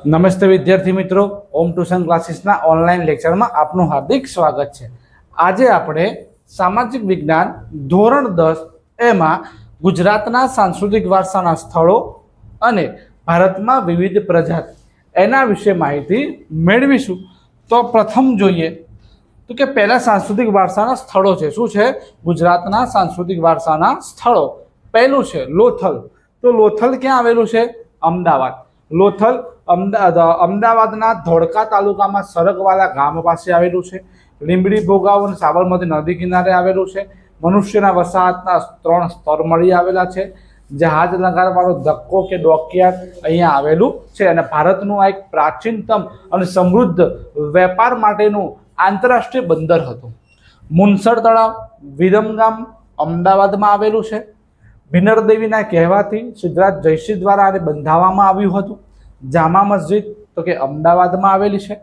નમસ્તે વિદ્યાર્થી મિત્રો, ઓમ ટ્યુશન ક્લાસીસના ઓનલાઈન લેક્ચરમાં આપનું હાર્દિક સ્વાગત છે। આજે આપણે સામાજિક વિજ્ઞાન ધોરણ 10 એમાં ગુજરાતના સાંસ્કૃતિક વારસાના સ્થળો અને ભારતમાં વિવિધ પ્રજાતિ એના વિશે માહિતી મેળવીશું। તો પ્રથમ જોઈએ તો કે પહેલા સાંસ્કૃતિક વારસાના સ્થળો છે। શું છે? ગુજરાતના સાંસ્કૃતિક વારસાના સ્થળો। પહેલું છે લોથલ। તો લોથલ ક્યાં આવેલું છે? અમદાવાદ। લોથલ અમદાવાદના ધોળકા તાલુકામાં સરગવાલા ગામ પાસે આવેલું છે। લીંબડી ભોગાવ અને સાબરમતી નદી કિનારે આવેલું છે। મનુષ્યના વસાહતના 3 સ્તર મળી આવેલા છે। જહાજ લગાડવાનો ધક્કો કે ડોકયાર્ડ અહીંયા આવેલું છે અને ભારતનું આ એક પ્રાચીનતમ અને સમૃદ્ધ વેપાર માટેનું આંતરરાષ્ટ્રીય બંદર હતું। મુનસર તળાવ વિરમગામ અમદાવાદમાં આવેલું છે। ભિનર દેવીના કહેવાથી સિદ્ધરાજ જયસિંહ દ્વારા આને બંધાવવામાં આવ્યું હતું। જામા મસ્જિદ તો કે અમદાવાદમાં આવેલી છે।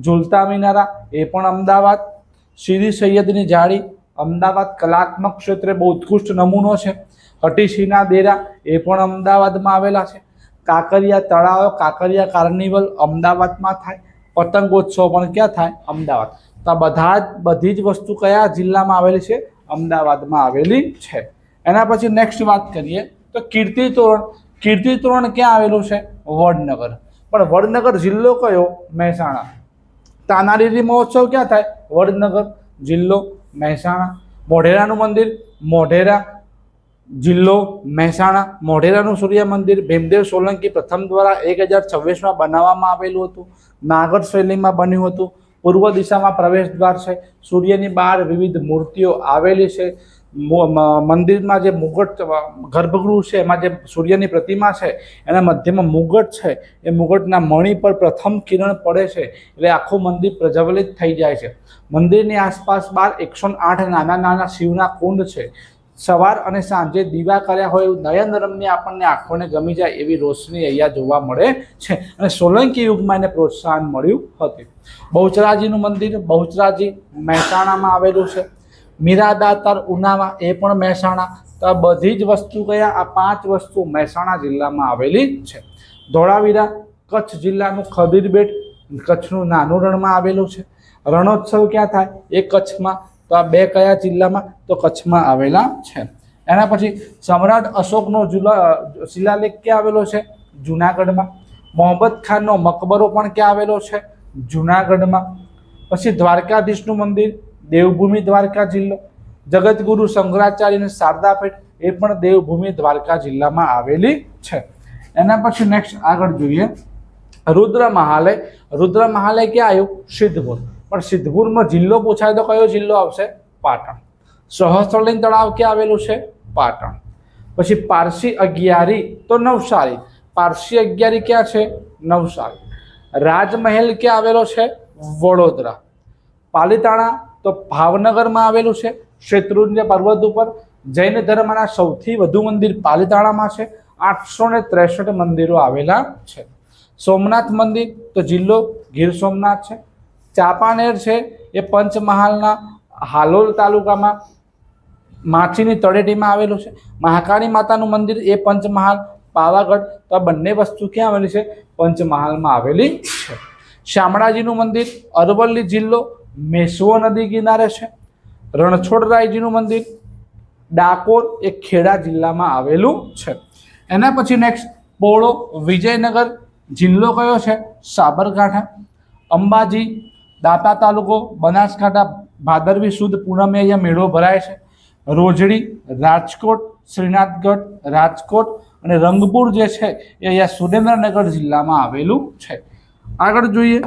ઝુલતા મિનારા એ પણ અમદાવાદ। સીરી સૈયદની જાળી અમદાવાદ કલાત્મક ક્ષેત્રે બહુ ઉત્કૃષ્ટ નમૂનો છે। હટીસીના દેરા એ પણ અમદાવાદમાં આવેલા છે। કાંકરિયા તળાવ કાંકરિયા કાર્નિવલ અમદાવાદમાં થાય। પતંગોત્સવ પણ ક્યાં થાય? અમદાવાદ। તો બધી જ વસ્તુ કયા જિલ્લામાં આવેલી છે? અમદાવાદમાં આવેલી છે। એના પછી નેક્સ્ટ વાત કરીએ તો કીર્તિ તોરણ। કીર્તિ તોરણ ક્યાં આવેલું છે? વડનગર। પણ વડનગર જિલ્લો કયો? મહેસાણા। તાનારીરી મહોત્સવ ક્યાં થાય? વડનગર જિલ્લો મહેસાણા। મોઢેરાનું મંદિર મોઢેરા જિલ્લો મહેસાણા। મોઢેરાનું સૂર્ય મંદિર ભીમદેવ સોલંકી પ્રથમ દ્વારા 1026માં બનાવવામાં આવેલું હતું। નાગર શૈલીમાં બન્યું હતું। પૂર્વ દિશામાં પ્રવેશ દ્વાર છે। સૂર્યની બહાર વિવિધ મૂર્તિઓ આવેલી છે। મંદિરમાં જે મુગટ ગર્ભગૃહ છે એમાં જે સૂર્યની પ્રતિમા છે એના મધ્યમાં મુગટ છે। એ મુગટના મણી પર પ્રથમ કિરણ પડે છે એટલે આખું મંદિર પ્રજ્વલિત થઈ જાય છે। મંદિરની આસપાસ 108 નાના નાના શિવના કુંડ છે। સવાર અને સાંજે દીવા કર્યા હોય એવું નયનરમ્ય આપણને આંખોને ગમી જાય એવી રોશની અહીંયા જોવા મળે છે અને સોલંકી યુગમાં એને પ્રોત્સાહન મળ્યું હતું। બહુચરાજીનું મંદિર બહુચરાજી મહેસાણામાં આવેલું છે। મીરાદાતાર ઉનામાં એ પણ મહેસાણા। તો આ બધી જ વસ્તુ કયા? આ 5 વસ્તુ મહેસાણા જિલ્લામાં આવેલી છે। ધોળાવીરા કચ્છ જિલ્લાનું ખદીર બેટ કચ્છનું નાનું રણમાં આવેલું છે। રણોત્સવ ક્યાં થાય? એ કચ્છમાં। તો આ 2 કયા જિલ્લામાં? તો કચ્છમાં આવેલા છે। એના પછી સમ્રાટ અશોકનો શિલાલેખ ક્યાં આવેલો છે? જુનાગઢમાં। મોહમ્મદ ખાનનો મકબરો પણ ક્યાં આવેલો છે? જુનાગઢમાં। પછી દ્વારકાધીશનું મંદિર દેવભૂમિ દ્વારકા જિલ્લો। જગતગુરુ શંકરાચાર્યની શારદાપીઠ એ પણ દેવભૂમિ દ્વારકા જિલ્લામાં આવેલી છે। એના પછી નેક્સ્ટ આગળ જોઈએ રુદ્ર મહાલય। રુદ્ર મહાલય ક્યાં આવ્યું? સિદ્ધપુર। પણ સિદ્ધપુરનો જિલ્લો પૂછાય તો કયો જિલ્લો આવશે? પાટણ। સહસ્ત્રલિંગ તળાવ ક્યાં આવેલું છે? પાટણ। પછી પારસી અગિયારી તો નવસારી। પારસી અગિયારી ક્યાં છે? નવસારી। રાજમહેલ ક્યાં આવેલો છે? વડોદરા। પાલીતાણા તો ભાવનગરમાં આવેલું છે શેત્રુંજય પર્વત ઉપર। જૈન ધર્મના સૌથી વધુ મંદિર પાલીતાણામાં છે। 863 મંદિરો આવેલા છે। સોમનાથ મંદિર તો જિલ્લો ગીર સોમનાથ છે। ચાંપાનેર છે એ પંચમહાલના હાલોલ તાલુકામાં માછીની તળેટીમાં આવેલું છે। મહાકાળી માતાનું મંદિર એ પંચમહાલ પાવાગઢ। તો આ બંને વસ્તુ ક્યાં આવેલી છે? પંચમહાલમાં આવેલી છે। શામળાજીનું મંદિર અરવલ્લી જિલ્લો મેશ્વો નદી કિનારે છે। રણછોડરાયજીનું મંદિર ડાકોર એ ખેડા જિલ્લામાં આવેલું છે। એના પછી નેક્સ્ટ પોળો વિજયનગર જિલ્લો કયો છે? સાબરકાંઠા। અંબાજી દાતા તાલુકો બનાસકાંઠા ભાદરવી સુદ પૂનમે અહીંયા મેળો ભરાય છે। રોજડી રાજકોટ શ્રીનાથગઢ રાજકોટ અને રંગપુર જે છે એ અહીંયા સુરેન્દ્રનગર જિલ્લામાં આવેલું છે। આગળ જોઈએ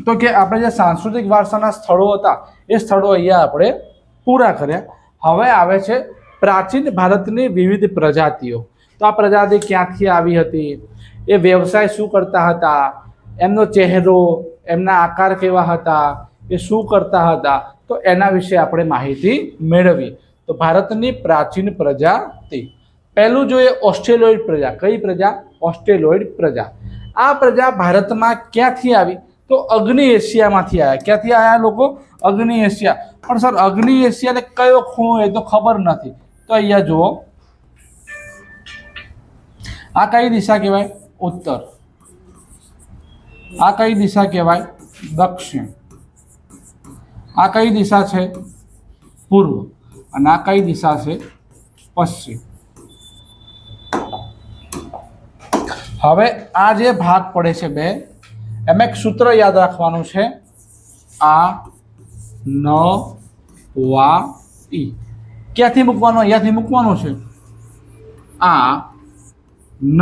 તો કે આપણે જે સાંસ્કૃતિક વારસાના સ્થળો હતા એ સ્થળો અહીંયા આપણે પૂરા કર્યા। હવે આવે છે પ્રાચીન ભારતની વિવિધ પ્રજાતિઓ। તો આ પ્રજાતિ ક્યાંથી આવી હતી? એ વ્યવસાય શું કરતા હતા? એમનો ચહેરો એમના આકાર કેવા હતા? એ શું કરતા હતા? તો એના વિશે આપણે માહિતી મેળવી। તો ભારતની પ્રાચીન પ્રજાતિ પહેલું જોઈએ ઓસ્ટ્રેલોઇડ પ્રજા। કઈ પ્રજા? ઓસ્ટ્રેલોઇડ પ્રજા। આ પ્રજા ભારતમાં ક્યાંથી આવી? તો અગ્નિ એશિયામાંથી આવ્યા। ક્યાંથી આવ્યા લોકો? અગ્નિ એશિયા। પણ સર અગ્નિ એશિયા એટલે કયો ખૂણો? એ તો ખબર નથી। તો અહીંયા જુઓ આ કઈ દિશા કહેવાય? ઉત્તર। આ કઈ દિશા કહેવાય? દક્ષિણ. આ કઈ દિશા છે? પૂર્વ. અને આ કઈ દિશા છે? પશ્ચિમ. હવે આ જે ભાગ પડે છે બે, એમાં એક સૂત્ર યાદ રાખવાનું છે, આ ન વા ઈ. ક્યાંથી મૂકવાનું? અહીંયાથી મૂકવાનું છે. આ ન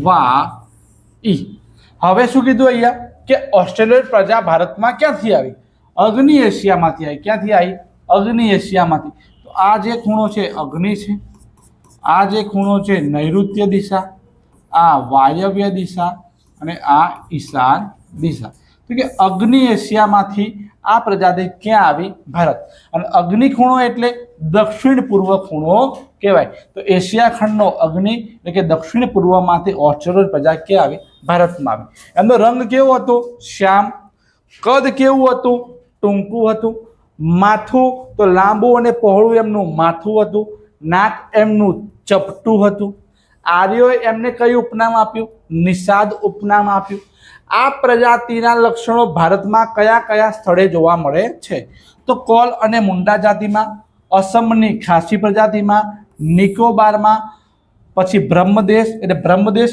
વા ઈ. હવે શું કીધું અહીંયા કે ઓસ્ટ્રેલિયન પ્રજા ભારતમાં ક્યાંથી આવી? અગ્નિ એશિયામાંથી આવી. ક્યાંથી આવી? અગ્નિ એશિયામાંથી. તો આ જે ખૂણો છે અગ્નિ છે, આ જે ખૂણો છે નૈઋત્ય દિશા, આ વાયવ્ય દિશા અને આ ઈશાન દિશા. તો કે અગ્નિ એશિયામાંથી આ પ્રજાતિ ક્યાં આવી? ભારત. અને અગ્નિ ખૂણો એટલે દક્ષિણ પૂર્વ ખૂણો કહેવાય. તો એશિયા ખંડનો અગ્નિ એટલે કે દક્ષિણ પૂર્વમાંથી ઓસ્ટ્રેલિયન પ્રજા ક્યાં આવી? ભારતમાં આવી. એમનો રંગ કેવો હતો? શ્યામ. કદ કેવું હતું? ટૂંકું હતું. માથું તો લાંબુ અને પહોળું એમનું માથું હતું. નાક એમનું ચપટું હતું. આર્યોએ એમને કયું ઉપનામ આપ્યું? નિષાદ ઉપનામ આપ્યું. આ પ્રજાતિના લક્ષણો ભારતમાં કયા કયા સ્થળે જોવા મળે છે? તો કોલ અને મુંડા જાતિમાં, અસમની ખાસી પ્રજાતિમાં, નિકોબારમાં, પછી બ્રહ્મદેશ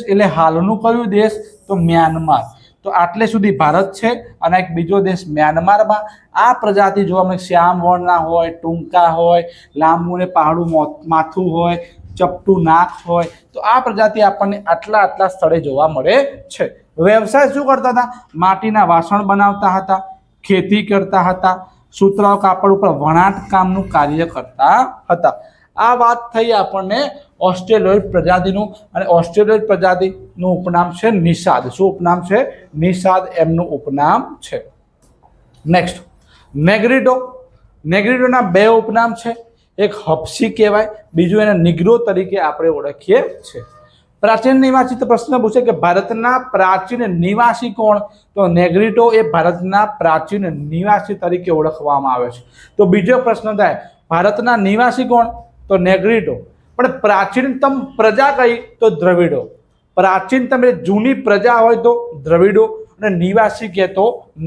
એટલે હાલનું કયું દેશ? તો મ્યાનમાર. તો આટલે સુધી ભારત છે અને એક બીજો દેશ મ્યાનમારમાં આ પ્રજાતિ જોવા મળે. શ્યામ વર્ણના હોય, ટૂંકા હોય, લાંબુ ને પહાડું માથું હોય, ચપટું નાક હોય. તો આ પ્રજાતિ આપણને આટલા સ્થળે જોવા મળે છે. વ્યવસાય શું કરતા હતા? માટીના વાસણ બનાવતા હતા, ખેતી કરતા હતા, સૂતરાઓ કાપડ ઉપર વણાટ કામનું કાર્ય કરતા હતા. આ વાત થઈ આપણને ઓસ્ટ્રેલિયોઇડ પ્રજાતિનું. અને ઓસ્ટ્રેલિયોઇડ પ્રજાતિનું ઉપનામ છે નિષાદ. શું ઉપનામ છે? નિષાદ એમનું ઉપનામ છે. નેક્સ્ટ, નેગ્રીડો. નેગ્રીડોના બે ઉપનામ છે. એક હપ્સી કહેવાય, બીજું એને નિગ્રો તરીકે આપણે ઓળખીએ છીએ. પ્રાચીન નિવાસી, તો પ્રશ્ન પૂછે કે ભારતના પ્રાચીન નિવાસી કોણ? તો નેગ્રીડો એ ભારતના પ્રાચીન નિવાસી તરીકે ઓળખવામાં આવે છે. તો બીજો પ્રશ્ન થાય, ભારતના નિવાસી કોણ? તો નેગ્રીડો. પણ પ્રાચીનતમ પ્રજા કઈ? તો દ્રવિડો. પ્રાચીનતમ એટલે જૂની પ્રજા હોય તો દ્રવિડો, અને નિવાસી કહે તો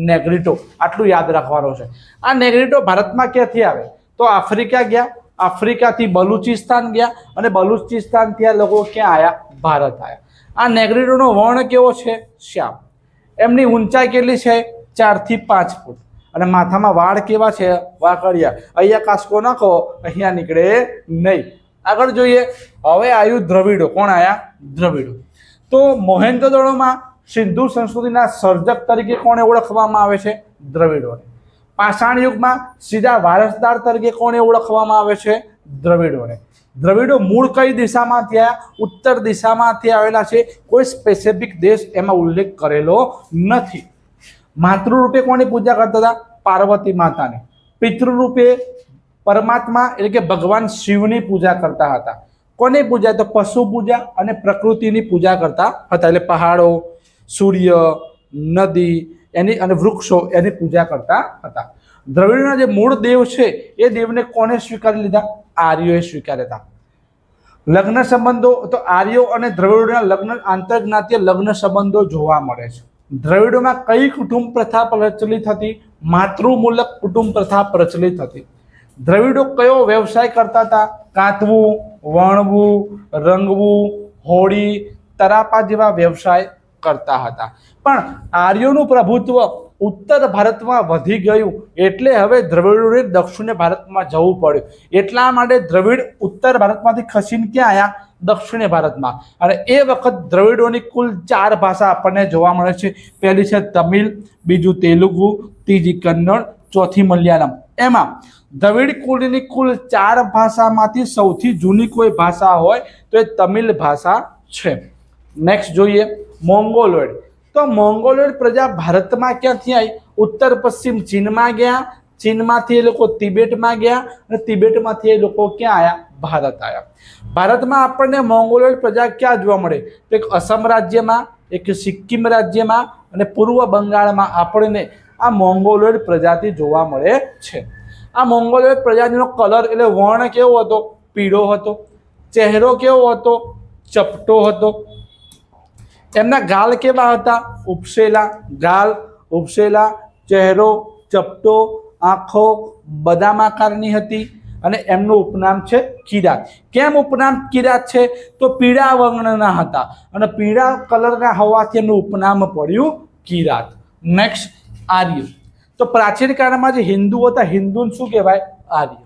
નેગ્રીડો. આટલું યાદ રાખવાનું છે. આ નેગ્રીડો ભારતમાં ક્યાંથી આવે? તો આફ્રિકા ગયા, આફ્રિકાથી બલુચિસ્તાન ગયા, અને બલુચિસ્તાનથી આ લોકો ક્યાં આવ્યા? ભારત આવ્યા. આ નેગ્રીડોનો વર્ણ કેવો છે? શ્યામ. એમની ઊંચાઈ કેટલી છે? 4 થી 5 ફૂટ. અને માથામાં વાળ કેવા છે? વાકડિયા. અહીંયા કાસ્કો નાખો, અહીંયા નીકળે નહીં. આગળ જોઈએ. હવે આવ્યું દ્રવિડો. કોણ આવ્યા? દ્રવિડો. તો મોહેન્જોદડોમાં સિંધુ સંસ્કૃતિના સર્જક તરીકે કોને ઓળખવામાં આવે છે? દ્રવિડોને. પાષાણ યુગમાં સીધા વારસદાર તરીકે કોને ઓળખવામાં આવે છે? દ્રવિડોને. દ્રવિડો મૂળ કઈ દિશામાંથી આવ્યા? ઉત્તર દિશામાંથી આવેલા છે. કોઈ સ્પેસિફિક દેશ એમાં ઉલ્લેખ કરેલો નથી. માતૃરૂપે કોની પૂજા કરતા હતા? પાર્વતી માતાની. પિતૃરૂપે પરમાત્મા એટલે કે ભગવાન શિવની પૂજા કરતા હતા. કોની પૂજા? તો પશુ પૂજા અને પ્રકૃતિની પૂજા કરતા હતા. એટલે પહાડો, સૂર્ય, નદી એની અને વૃક્ષો એની પૂજા કરતા હતા. દ્રવિડોના જે મૂળ દેવ છે એ દેવને કોને સ્વીકારી લીધા? આર્યોએ સ્વીકાર્યા હતા. લગ્ન સંબંધો, તો આર્યો અને દ્રવિડોના લગ્ન આંતરજ્ઞાતીય લગ્ન સંબંધો જોવા મળે છે. દ્રવિડોમાં કઈ કુટુંબ પ્રથા પ્રચલિત હતી? માતૃમૂલક કુટુંબ પ્રથા પ્રચલિત હતી. દ્રવિડો કયો વ્યવસાય કરતા હતા? કાંતવું, વણવું, રંગવું, હોળી, તરાપા જેવા વ્યવસાય કરતા હતા. પણ આર્યોનું પ્રભુત્વ ઉત્તર ભારતમાં વધી ગયું એટલે હવે દ્રવિડોને દક્ષિણ ભારતમાં જવું પડ્યું. એટલા માટે દ્રવિડ ઉત્તર ભારતમાંથી ખસીને ક્યાં આવ્યા? દક્ષિણ ભારતમાં. અને એ વખત દ્રવિડોની કુલ 4 ભાષા આપણને જોવા મળે છે. પહેલી છે તમિલ, બીજું તેલુગુ, ત્રીજી કન્નડ, ચોથી મલયાલમ. એમાં દ્રવિડ કુળની કુલ 4 ભાષામાંથી સૌથી જૂની કોઈ ભાષા હોય તો એ તમિલ ભાષા છે. નેક્સ્ટ જોઈએ, મોંગોલોઇડ. તો મોંગોલોઇડ પ્રજા ભારતમાં ક્યાંથી આવી? ઉત્તર પશ્ચિમ ચીનમાં ગયા, ચીનમાંથી એ લોકો તિબેટમાં ગયા, અને તિબેટમાંથી એ લોકો ક્યાં આવ્યા? ભારત આવ્યા. ભારતમાં આપણને મોંગોલોઇડ પ્રજા ક્યાં જોવા મળે? તો એક અસમ રાજ્યમાં, એક સિક્કિમ રાજ્યમાં અને પૂર્વ બંગાળમાં આપણને આ મોંગોલોઇડ પ્રજાતિ જોવા મળે છે. આ મોંગોલોઇડ પ્રજાતિનો કલર એટલે વર્ણ કેવો હતો? પીળો હતો. ચહેરો કેવો હતો? ચપટો હતો. એમના ગાલ કેવા હતા? ઉપસેલા. ગાલ ઉપસેલા, ચહેરો ચપટો, આંખો બદામ આકારની હતી અને એમનું ઉપનામ છે કિરાત. કેમ ઉપનામ કિરાત છે? તો પીળા વર્ણના હતા અને પીળા કલરના હોવાથી એમનું ઉપનામ પડ્યું કિરાત. નેક્સ્ટ, આર્ય. તો પ્રાચીન કાળમાં જે હિન્દુ હતા, હિન્દુને શું કહેવાય? આર્ય.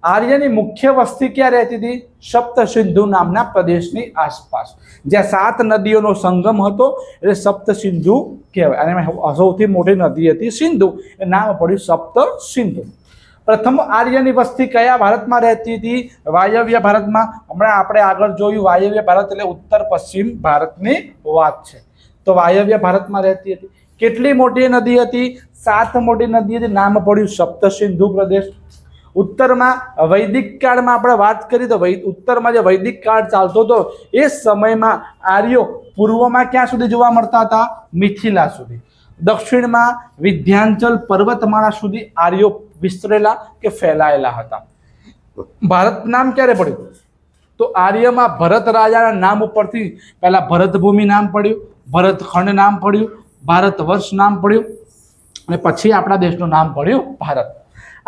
આર્યની મુખ્ય વસ્તી ક્યાં રહેતી હતી? સપ્તસિંધુ નામના પ્રદેશની આસપાસ, જ્યાં 7 નદીઓનો સંગમ હતો એટલે સપ્તસિંધુ કહેવાય. અને સૌથી મોટી નદી હતી સિંધુ, એ નામ પડ્યું સપ્તસિંધુ. પ્રથમ આર્યની વસ્તી કયા ભારતમાં રહેતી હતી? વાયવ્ય ભારતમાં. હમણાં આપણે આગળ જોયું વાયવ્ય ભારત એટલે ઉત્તર પશ્ચિમ ભારતની વાત છે. તો વાયવ્ય ભારતમાં રહેતી હતી. કેટલી મોટી નદી હતી? 7 મોટી નદી હતી, નામ પડ્યું સપ્તસિંધુ પ્રદેશ. ઉત્તરમાં વૈદિક કાળમાં આપણે વાત કરી તો ઉત્તરમાં જે વૈદિક કાળ ચાલતો હતો એ સમયમાં આર્યો પૂર્વમાં ક્યાં સુધી જોવા મળતા હતા? મિથિલા સુધી. દક્ષિણમાં વિંધ્યાચલ પર્વતમાળા સુધી આર્યો વિસ્તરેલા કે ફેલાયેલા હતા. ભારત નામ ક્યારે પડ્યું? તો આર્યમાં ભરત રાજાના નામ ઉપરથી પહેલા ભરતભૂમિ નામ પડ્યું, ભરતખંડ નામ પડ્યું, ભારત વર્ષ નામ પડ્યું અને પછી આપણા દેશનું નામ પડ્યું ભારત.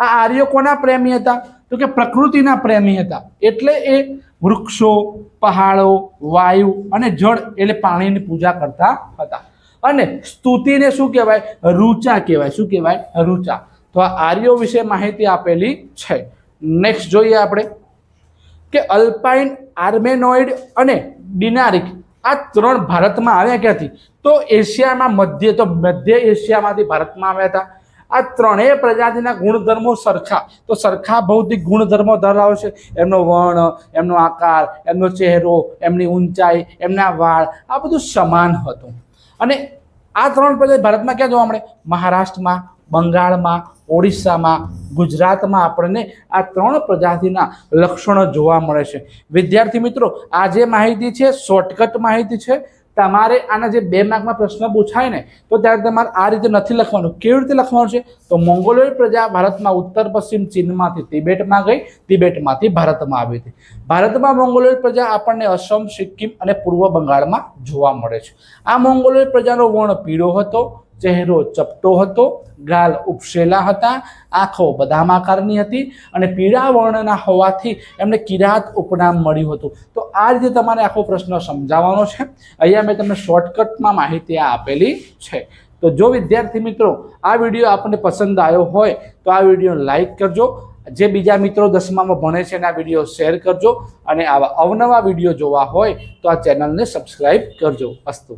આ આર્યો કોના પ્રેમી હતા? તો કે પ્રકૃતિના પ્રેમી હતા. એટલે એ વૃક્ષો, પહાડો, વાયુ અને જળ એટલે પાણીની પૂજા કરતા હતા. અને સ્તુતિને શું કહેવાય? ઋચા કહેવાય. શું કહેવાય? ઋચા. તો આ આર્યો વિશે માહિતી આપેલી છે. નેક્સ્ટ જોઈએ આપણે કે અલ્પાઇન, આર્મેનોઇડ અને ડિનારિક આ 3 ભારતમાં આવ્યા ક્યાંથી? તો એશિયામાં મધ્ય એશિયામાંથી ભારતમાં આવ્યા હતા. આ 3 પ્રજાતિના ગુણધર્મો સરખા, તો સરખા ભૌતિક ગુણધર્મો ધરાવે છે. એમનો વર્ણ, એમનો આકાર, એમનો ચહેરો, એમની ઊંચાઈ, એમના વાળ આ બધું સમાન હતું. અને આ 3 પ્રજાતિ ભારતમાં ક્યાં જોવા મળે? મહારાષ્ટ્રમાં, બંગાળમાં, ઓડિશામાં, ગુજરાતમાં આપણને આ 3 પ્રજાતિના લક્ષણો જોવા મળે છે. વિદ્યાર્થી મિત્રો, આ જે માહિતી છે શોર્ટકટ માહિતી છે. તમારે આના જે 2 માર્કમાં પ્રશ્ન પૂછાય ને તો ત્યારે તમારે આ રીતે નથી લખવાનું. કેવી રીતે લખવાનું છે? તો મોંગોલોઇડ પ્રજા ભારતમાં ઉત્તર પશ્ચિમ ચીનમાંથી તિબેટમાં ગઈ, તિબેટમાંથી ભારતમાં આવી હતી. ભારતમાં મોંગોલોઇડ પ્રજા આપણને અસમ, સિક્કિમ અને પૂર્વ બંગાળમાં જોવા મળે છે. આ મોંગોલોઇડ પ્રજાનો વર્ણ પીળો હતો, ચહેરો ચપટો હતો, ગાલ ઉપસેલા હતા, આંખો બદામ આકારની હતી અને પીળા વર્ણના હોવાથી એમને કિરાત ઉપનામ મળ્યું હતું. તો આ રીતે તમારે આખો પ્રશ્ન સમજાવવાનો છે. અહીંયા મેં તમને શોર્ટકટમાં માહિતી આપેલી છે. તો જો વિદ્યાર્થી મિત્રો આ વિડીયો આપણને પસંદ આવ્યો હોય તો આ વિડીયોને લાઈક કરજો. જે બીજા મિત્રો 10મામાં ભણે છે એના વિડીયો શેર કરજો અને આવા અવનવા વિડીયો જોવા હોય તો આ ચેનલને સબસ્ક્રાઈબ કરજો. અસ્તુ.